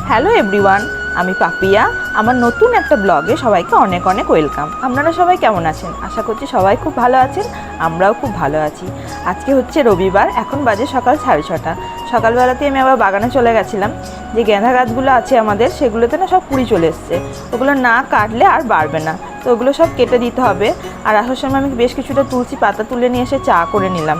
Hello everyone, আমি পাপিয়া। আমার নতুন একটা ব্লগে সবাইকে অনেক অনেক ওয়েলকাম। আপনারা সবাই কেমন আছেন? আশা করছি সবাই খুব ভালো আছেন, আমরাও খুব ভালো আছি। আজকে হচ্ছে রবিবার, এখন বাজে সকাল 6:30। সকালবেলাতে আমি আবার বাগানে চলে গেছিলাম। যে গেঁদা গাছগুলো আছে আমাদের, সেগুলোতে না সব কুড়ি চলে এসছে। ওগুলো না কাটলে আর বাড়বে না, তো ওগুলো সব কেটে দিতে হবে। আর আসার সময় আমি বেশ কিছুটা তুলসী পাতা তুলে নিয়ে এসে চা করে নিলাম।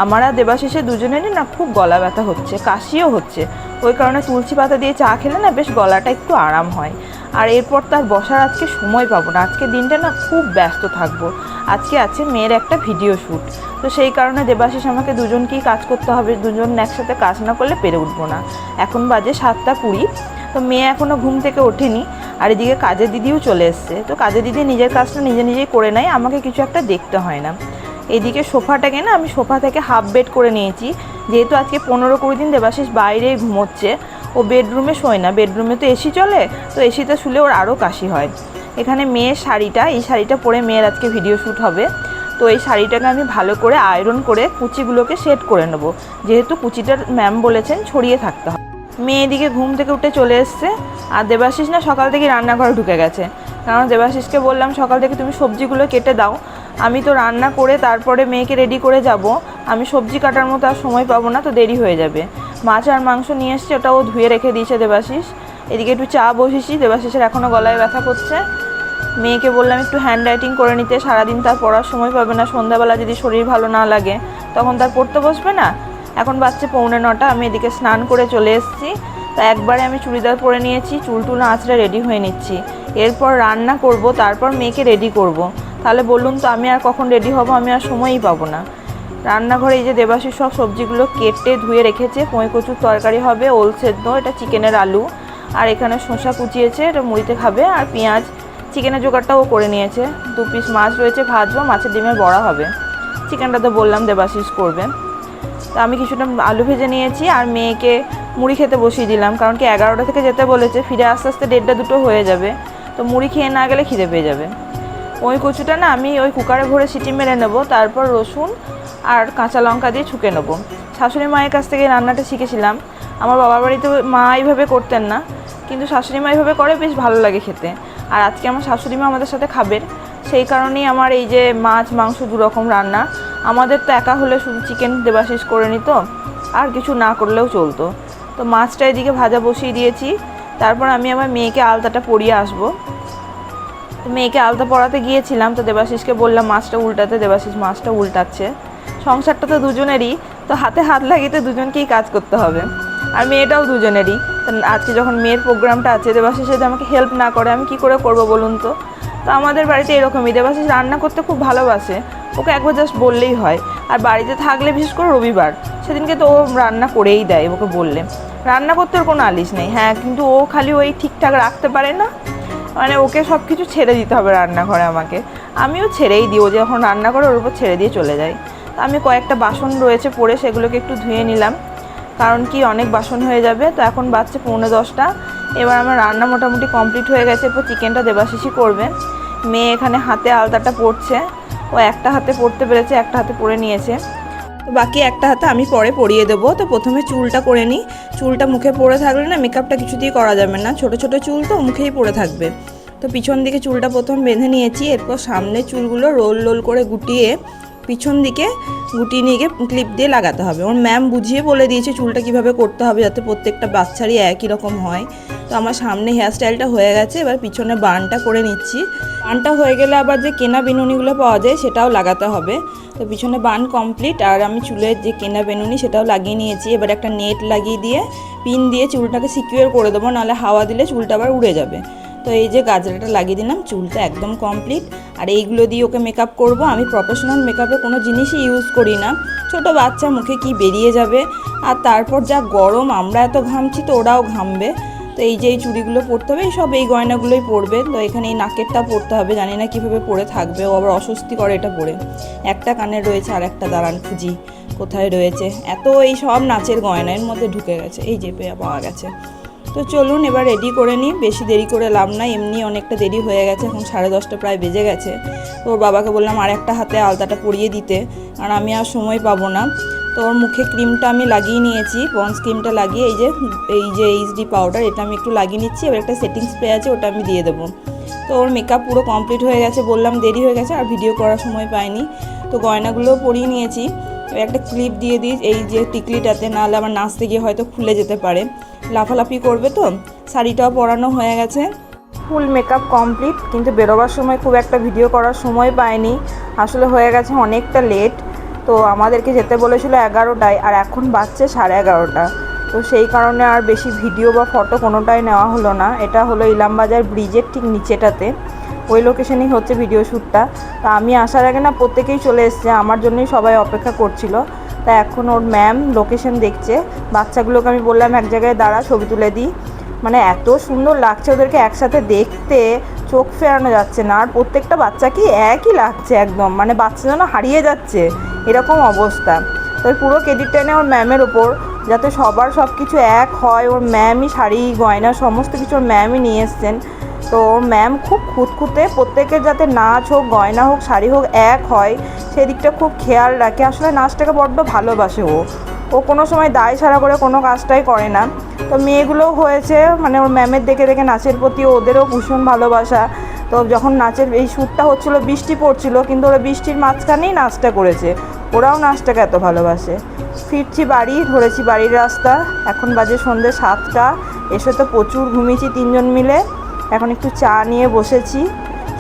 আমার আর দেবাশিসে দুজনেরই না খুব গলা ব্যথা হচ্ছে, কাশিও হচ্ছে। ওই কারণে তুলসী পাতা দিয়ে চা খেলে না বেশ গলাটা একটু আরাম হয়। আর এরপর তার বসার আজকে সময় পাবো না, আজকে দিনটা না খুব ব্যস্ত থাকবো। আজকে আছে মেয়ের একটা ভিডিও শ্যুট, তো সেই কারণে দেবাশিস আমাকে দুজনকেই কাজ করতে হবে। দুজন একসাথে কাজ না করলে পেরে উঠবো না। এখন বাজে 7:20, তো মেয়ে এখনও ঘুম থেকে ওঠেনি। আর এদিকে কাজের দিদিও চলে এসছে, তো কাজের দিদি নিজের কাজটা নিজে নিজেই করে নেয়, আমাকে কিছু একটা দেখতে হয় না। এদিকে সোফাটাকে না আমি সোফা থেকে হাফ বেড করে নিয়েছি, যেহেতু আজকে 15-20 দিন দেবাশিস বাইরে ঘুমোচ্ছে। ও বেডরুমে শোয় না, বেডরুমে তো এসি চলে, তো এসিতে শুলে ওর আরও কাশি হয়। এখানে মেয়ের শাড়িটা, এই শাড়িটা পরে মেয়ের আজকে ভিডিও শ্যুট হবে। তো এই শাড়িটাকে আমি ভালো করে আয়রন করে কুচিগুলোকে সেট করে নেবো, যেহেতু কুচিটার ম্যাম বলেছেন ছড়িয়ে থাকতে হবে। মেয়ে এদিকে ঘুম থেকে উঠে চলে এসছে, আর দেবাশিস না সকাল থেকে রান্নাঘরে ঢুকে গেছে। কারণ দেবাশিসকে বললাম সকাল থেকে তুমি সবজিগুলো কেটে দাও, আমি তো রান্না করে তারপরে মেয়েকে রেডি করে যাব। আমি সবজি কাটার মতো আর সময় পাবো না, তো দেরি হয়ে যাবে। মাছ আর মাংস নিয়ে এসছে, ওটাও ধুয়ে রেখে দিয়েছে দেবাশিস। এদিকে একটু চা বসেছি, দেবাশিসের এখনও গলায় ব্যথা করছে। মেয়েকে বললাম একটু হ্যান্ড রাইটিং করে নিতে, সারাদিন তার পড়ার সময় পাবে না। সন্ধ্যাবেলা যদি শরীর ভালো না লাগে তখন তার পড়তে বসবে না। এখন বাজছে 8:45, আমি এদিকে স্নান করে চলে এসেছি। তা একবারে আমি চুড়িদার পরে নিয়েছি, চুল টুল আঁচড়ে রেডি হয়ে নিচ্ছি। এরপর রান্না করব, তারপর মেয়েকে রেডি করব। তাহলে বলুন তো আমি আর কখন রেডি হব? আমি আর সময়ই পাবো না। রান্নাঘরে এই যে দেবাশিস সব সবজিগুলো কেটে ধুয়ে রেখেছে। পই কচুর তরকারি হবে, ওল সেদ্ধ, এটা চিকেনের আলু। আর এখানে শসা কুচিয়েছে, এটা মুড়িতে খাবে। আর পেঁয়াজ, চিকেনের জোগাড়টাও করে নিয়েছে। 2 পিস মাছ রয়েছে, ভাজবো, মাছের ডিমের বড়া হবে। চিকেনটা তো বললাম দেবাশিস করবে। তো আমি কিছুটা আলু ভেজে নিয়েছি, আর মেয়েকে মুড়ি খেতে বসিয়ে দিলাম। কারণ কি 11টা থেকে যেতে বলেছে, ফিরে আস্তে আস্তে 1:30-2 হয়ে যাবে। তো মুড়ি খেয়ে না গেলে খিদে পেয়ে যাবে। ওই কচুটা না আমি ওই কুকারে ভরে সিটি মেরে নেবো, তারপর রসুন আর কাঁচা লঙ্কা দিয়ে ছুঁকে নেবো। শাশুড়ি মায়ের কাছ থেকে রান্নাটা শিখেছিলাম। আমার বাবার বাড়িতে মা এইভাবে করতেন না, কিন্তু শাশুড়ি মা এইভাবে করে, বেশ ভালো লাগে খেতে। আর আজকে আমার শাশুড়ি মা আমাদের সাথে খাবেন, সেই কারণেই আমার এই যে মাছ মাংস 2 রকম রান্না। আমাদের তো একা হলে শুধু চিকেন দেবাশিস করে নিত, আর কিছু না করলেও চলতো। তো মাছটা এদিকে ভাজা বসিয়ে দিয়েছি। তারপর আমি আমার মেয়েকে আলতাটা পরিয়ে আসবো। তো মেয়েকে আলতা পরাতে গিয়েছিলাম, তো দেবাশিসকে বললাম মাছটা উল্টাতে, দেবাশিস মাছটা উল্টাচ্ছে। সংসারটা তো দুজনেরই, তো হাতে হাত লাগিয়ে তো দুজনকেই কাজ করতে হবে। আর মেয়েটাও দুজনেরই। আজকে যখন মেয়ের প্রোগ্রামটা আছে, দেবাশিস যদি আমাকে হেল্প না করে আমি কি করে করব বলুন তো? তো আমাদের বাড়িতে এরকমই, দেবাশিস রান্না করতে খুব ভালোবাসে, ওকে একবার জাস্ট বললেই হয়। আর বাড়িতে থাকলে বিশেষ করে রবিবার, সেদিনকে তো ও রান্না করেই দেয় ওকে বললে। রান্না করতে ওর কোনো আলিশ নেই, হ্যাঁ, কিন্তু ও খালি ওই ঠিকঠাক রাখতে পারে না। মানে ওকে সব কিছু ছেড়ে দিতে হবে রান্নাঘরে আমাকে। আমিও ছেড়েই দিই, ও যখন রান্না করে ওর উপর ছেড়ে দিয়ে চলে যাই। তো আমি কয়েকটা বাসন রয়েছে পড়ে, সেগুলোকে একটু ধুয়ে নিলাম, কারণ কি অনেক বাসন হয়ে যাবে। তো এখন বাজছে 9:45। এবার আমার রান্না মোটামুটি কমপ্লিট হয়ে গেছে। এরপর চিকেনটা দেবাশিসই করবে। মেয়ে এখানে হাতে আলতাটা পড়ছে, ও একটা হাতে পড়তে পেরেছে, একটা হাতে পরে নিয়েছে। তো বাকি একটা হাতে আমি পরে পরিয়ে দেবো। তো প্রথমে চুলটা করে নিই। চুলটা মুখে পড়ে থাকলে না মেকআপটা কিছু দিয়ে করা যাবে না, ছোটো ছোটো চুল তো মুখেই পড়ে থাকবে। তো পিছন দিকে চুলটা প্রথম বেঁধে নিয়েছি। এরপর সামনের চুলগুলো রোল রোল করে গুটিয়ে পিছন দিকে গুটিয়ে নিয়ে গিয়ে ক্লিপ দিয়ে লাগাতে হবে। ওর ম্যাম বুঝিয়ে বলে দিয়েছে চুলটা কীভাবে করতে হবে, যাতে প্রত্যেকটা বাচ্চারই একই রকম হয়। তো আমার সামনে হেয়ারস্টাইলটা হয়ে গেছে, এবার পিছনে বানটা করে নিচ্ছি। বানটা হয়ে গেলে আবার যে কেনা বেনুনিগুলো পাওয়া যায় সেটাও লাগাতে হবে। তো পিছনে বান কমপ্লিট, আর আমি চুলের যে কেনা বেনুনি সেটাও লাগিয়ে নিয়েছি। এবার একটা নেট লাগিয়ে দিয়ে পিন দিয়ে চুলটাকে সিকিউর করে দেবো, নাহলে হাওয়া দিলে চুলটা আবার উড়ে যাবে। তো এই যে গাজরাটা লাগিয়ে দিলাম, চুলটা একদম কমপ্লিট। আর এইগুলো দিয়ে ওকে মেকআপ করব। আমি প্রফেশনাল মেকআপে কোনো জিনিসই ইউজ করি না, ছোট বাচ্চা মুখে কি বেরিয়ে যাবে। আর তারপর যা গরম, আমরা এত ঘামছি তো ওরাও ঘামবে। তো এই যে এই চুড়িগুলো পরতে হবে, সব এই গয়নাগুলোই পরবে। তো এখানে এই নাকেরটা পরতে হবে, জানি না কীভাবে পরে থাকবে, ও আবার অস্বস্তি করে এটা পরে। একটা কানের রয়েছে, আর একটা দাঁড়ান খুঁজি কোথায় রয়েছে। এত এই সব নাচের গয়না এর মধ্যে ঢুকে গেছে, এই যে পাওয়া গেছে। তো চলুন এবার রেডি করে নিই, বেশি দেরি করে লাভ নাই, এমনি অনেকটা দেরি হয়ে গেছে, এখন 10:30 প্রায় বেজে গেছে। তো ওর বাবাকে বললাম আর একটা হাতে আলতাটা পরিয়ে দিতে, কারণ আমি আর সময় পাবো না। তো ওর মুখে ক্রিমটা আমি লাগিয়ে নিয়েছি, পন্স ক্রিমটা লাগিয়ে এই যে এইচডি পাউডার এটা আমি একটু লাগিয়ে নিচ্ছি। এবার একটা সেটিং স্প্রে আছে, ওটা আমি দিয়ে দেবো। তো ওর মেকআপ পুরো কমপ্লিট হয়ে গেছে, বললাম দেরি হয়ে গেছে আর ভিডিও করার সময় পাইনি। তো গয়নাগুলোও পরিয়ে নিয়েছি। এবার একটা ক্লিপ দিয়ে দিই এই যে টিকলিটাতে, নাহলে আমার নাচতে গিয়ে হয়তো খুলে যেতে পারে, লাফালাফি করবে। তো শাড়িটাও পরানো হয়ে গেছে, ফুল মেকআপ কমপ্লিট। কিন্তু বেরোবার সময় খুব একটা ভিডিও করার সময় পাইনি, আসলে হয়ে গেছে অনেকটা লেট। তো আমাদেরকে যেতে বলেছিল 11টায়, আর এখন বাজছে 11:30। তো সেই কারণে আর বেশি ভিডিও বা ফটো কোনোটাই নেওয়া হলো না। এটা হলো ইলামবাজার ব্রিজের ঠিক নিচেটাতে, ওই লোকেশনেই হচ্ছে ভিডিও শ্যুটটা। তা আমি আসার আগে না প্রত্যেকেই চলে এসছে, আমার জন্যই সবাই অপেক্ষা করছিল। তা এখন ওর ম্যাম লোকেশন দেখছে। বাচ্চাগুলোকে আমি বললাম এক জায়গায় দাঁড়া, ছবি তুলে দিই। মানে এত সুন্দর লাগছে ওদেরকে একসাথে দেখতে, চোখ ফেরানো যাচ্ছে না। আর প্রত্যেকটা বাচ্চাকেই একই লাগছে একদম, মানে বাচ্চা যেন হারিয়ে যাচ্ছে এরকম অবস্থা। তো পুরো ক্রেডিটটা নেই ওর ম্যামের ওপর, যাতে সবার সব কিছু এক হয়। ওর ম্যামই শাড়ি গয়না সমস্ত কিছু ওর ম্যামই নিয়ে এসছেন। তো ওর ম্যাম খুব খুঁতখুঁতে, প্রত্যেকের যাতে নাচ হোক, গয়না হোক, শাড়ি হোক এক হয় সেদিকটা খুব খেয়াল রাখে। আসলে নাচটাকে বড্ড ভালোবাসে ও কোনো সময় দায় ছাড়া করে কোনো কাজটাই করে না। তো মেয়েগুলোও হয়েছে, মানে ওর ম্যামের দেখে দেখে নাচের প্রতি ওদেরও ভীষণ ভালোবাসা। তো যখন নাচের এই শ্যুটটা হচ্ছিলো বৃষ্টি পড়ছিল, কিন্তু ওরা বৃষ্টির মাঝখানেই নাচটা করেছে। ওরাও নাচটাকে এত ভালোবাসে। ফিরছি বাড়ি, ধরেছি বাড়ির রাস্তা। এখন বাজে সন্ধ্যে 7টা। এসে তো প্রচুর ঘুমিয়েছি 3জন মিলে। এখন একটু চা নিয়ে বসেছি,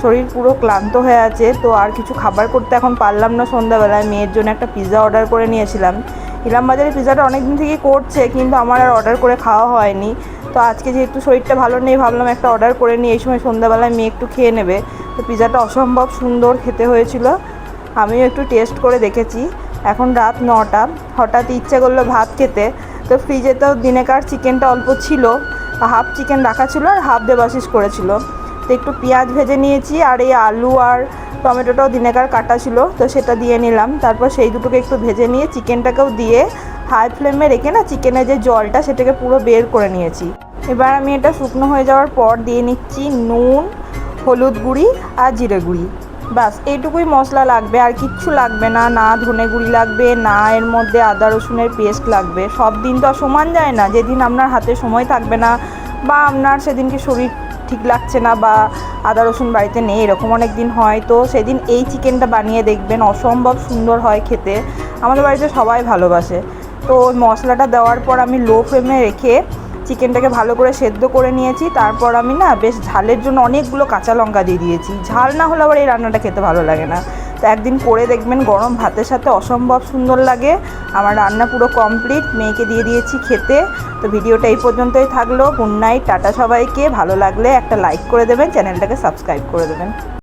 শরীর পুরো ক্লান্ত হয়ে আছে। তো আর কিছু খাবার করতে এখন পারলাম না সন্ধ্যাবেলায়। মেয়ের জন্য একটা পিৎজা অর্ডার করে নিয়েছিলাম। ইলামবাজারে পিৎজাটা অনেক দিন থেকেই করছে, কিন্তু আমার আর অর্ডার করে খাওয়া হয়নি। তো আজকে যেহেতু শরীরটা ভালো নেই, ভাবলাম একটা অর্ডার করে নিই, এই সময় সন্ধ্যাবেলায় মেয়ে একটু খেয়ে নেবে। তো পিৎজাটা অসম্ভব সুন্দর খেতে হয়েছিল, আমিও একটু টেস্ট করে দেখেছি। এখন রাত 9টা, হঠাৎ ইচ্ছে করলো ভাত খেতে। তো ফ্রিজে তো দিনেকার চিকেনটা অল্প ছিল, হাফ চিকেন রাখা ছিল আর হাফ দেবাশিস করেছিল। তো একটু পেঁয়াজ ভেজে নিয়েছি, আর এই আলু আর টমেটোটাও দিনেকার কাটা ছিল, তো সেটা দিয়ে নিলাম। তারপর সেই দুটোকে একটু ভেজে নিয়ে চিকেনটাকেও দিয়ে হাই ফ্লেমে রেখে না, চিকেনের যে জলটা সেটাকে পুরো বের করে নিয়েছি। এবার আমি এটা শুকনো হয়ে যাওয়ার পর দিয়ে নিচ্ছি নুন, হলুদ গুঁড়ি আর জিরে গুঁড়ি। ব্যাস এইটুকুই মশলা লাগবে, আর কিচ্ছু লাগবে না। না ধনে গুঁড়ি লাগবে, না এর মধ্যে আদা রসুনের পেস্ট লাগবে। সব দিন তো আর সমান যায় না, যেদিন আপনার হাতে সময় থাকবে না বা আপনার সেদিনকে শরীর ঠিক লাগছে না বা আদা রসুন বাড়িতে নেই, এরকম অনেক দিন হয়। তো সেদিন এই চিকেনটা বানিয়ে দেখবেন, অসম্ভব সুন্দর হয় খেতে। আমাদের বাড়িতে সবাই ভালোবাসে। তো ওই মশলাটা দেওয়ার পর আমি লো ফ্লেমে রেখে চিকেনটাকে ভালো করে সেদ্ধ করে নিয়েছি। তারপর আমি না বেশ ঝালের জন্য অনেকগুলো কাঁচা লঙ্কা দিয়ে দিয়েছি। ঝাল না হলে আবার এই রান্নাটা খেতে ভালো লাগে না। তো একদিন করে দেখবেন, গরম ভাতের সাথে অসম্ভব সুন্দর লাগে। আমার রান্না পুরো কমপ্লিট, মেয়েকে দিয়ে দিয়েছি খেতে। তো ভিডিওটা এই পর্যন্তই থাকলো। গুড নাইট, টাটা সবাইকে। ভালো লাগলে একটা লাইক করে দেবেন, চ্যানেলটাকে সাবস্ক্রাইব করে দেবেন।